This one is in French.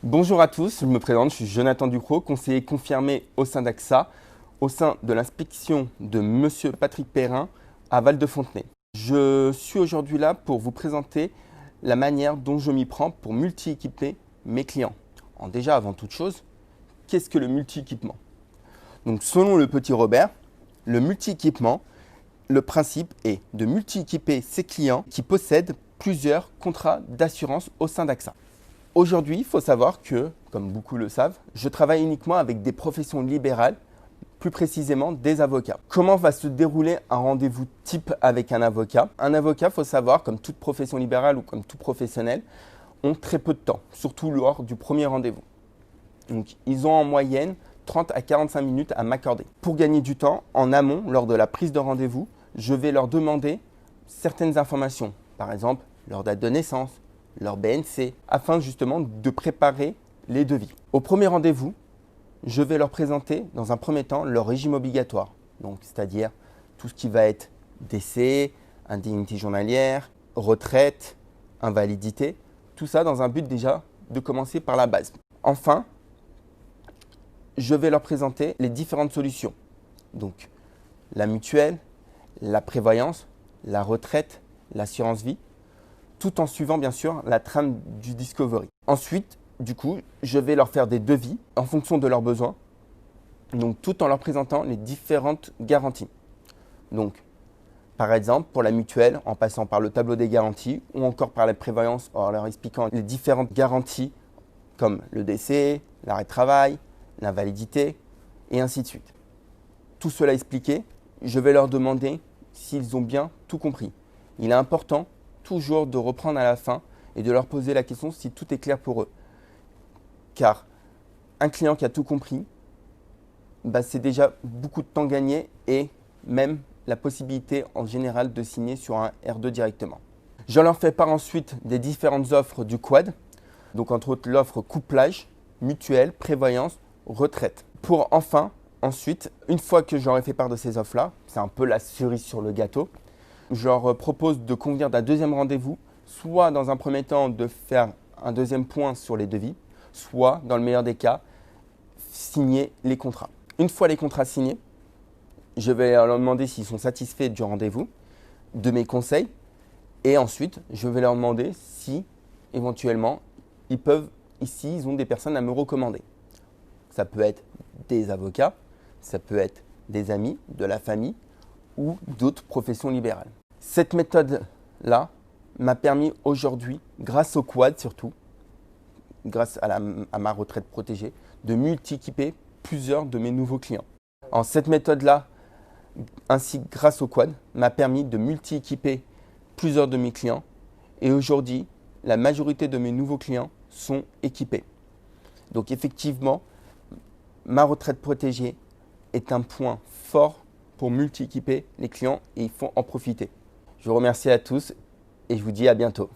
Bonjour à tous, je me présente, je suis Jonathan Ducrot, conseiller confirmé au sein d'AXA, au sein de l'inspection de Monsieur Patrick Perrin à Val-de-Fontenay. Je suis aujourd'hui là pour vous présenter la manière dont je m'y prends pour multi-équiper mes clients. Alors déjà, avant toute chose, qu'est-ce que le multi-équipement? Donc selon le petit Robert, le multi-équipement, le principe est de multi-équiper ses clients qui possèdent plusieurs contrats d'assurance au sein d'AXA. Aujourd'hui, il faut savoir que, comme beaucoup le savent, je travaille uniquement avec des professions libérales, plus précisément des avocats. Comment va se dérouler un rendez-vous type avec un avocat? Un avocat, il faut savoir, comme toute profession libérale ou comme tout professionnel, ont très peu de temps, surtout lors du premier rendez-vous. Donc, ils ont en moyenne 30 à 45 minutes à m'accorder. Pour gagner du temps, en amont, lors de la prise de rendez-vous, je vais leur demander certaines informations, par exemple leur date de naissance, leur BNC, afin justement de préparer les devis. Au premier rendez-vous, je vais leur présenter dans un premier temps leur régime obligatoire, donc c'est-à-dire tout ce qui va être décès, indemnité journalière, retraite, invalidité, tout ça dans un but déjà de commencer par la base. Enfin, je vais leur présenter les différentes solutions, donc la mutuelle, la prévoyance, la retraite, l'assurance vie, tout en suivant bien sûr la trame du Discovery. Ensuite, du coup, je vais leur faire des devis en fonction de leurs besoins, donc tout en leur présentant les différentes garanties. Donc, par exemple, pour la mutuelle, en passant par le tableau des garanties, ou encore par la prévoyance, en leur expliquant les différentes garanties comme le décès, l'arrêt de travail, l'invalidité, et ainsi de suite. Tout cela expliqué, je vais leur demander s'ils ont bien tout compris. Il est important toujours de reprendre à la fin et de leur poser la question si tout est clair pour eux. Car un client qui a tout compris, c'est déjà beaucoup de temps gagné et même la possibilité en général de signer sur un R2 directement. Je leur fais part ensuite des différentes offres du quad, donc entre autres l'offre couplage, mutuelle, prévoyance, retraite. Pour enfin, ensuite, une fois que j'aurai fait part de ces offres-là, c'est un peu la cerise sur le gâteau, je leur propose de convenir d'un deuxième rendez-vous, soit dans un premier temps de faire un deuxième point sur les devis, soit dans le meilleur des cas, signer les contrats. Une fois les contrats signés, je vais leur demander s'ils sont satisfaits du rendez-vous, de mes conseils, et ensuite je vais leur demander si éventuellement ils ont des personnes à me recommander. Ça peut être des avocats, ça peut être des amis, de la famille ou d'autres professions libérales. Cette méthode-là m'a permis aujourd'hui, grâce au quad surtout, grâce à ma retraite protégée, de multi-équiper plusieurs de mes nouveaux clients. Alors, cette méthode-là, ainsi grâce au quad, m'a permis de multi-équiper plusieurs de mes clients et aujourd'hui, la majorité de mes nouveaux clients sont équipés. Donc effectivement, ma retraite protégée est un point fort pour multi-équiper les clients et il faut en profiter. Je vous remercie à tous et je vous dis à bientôt.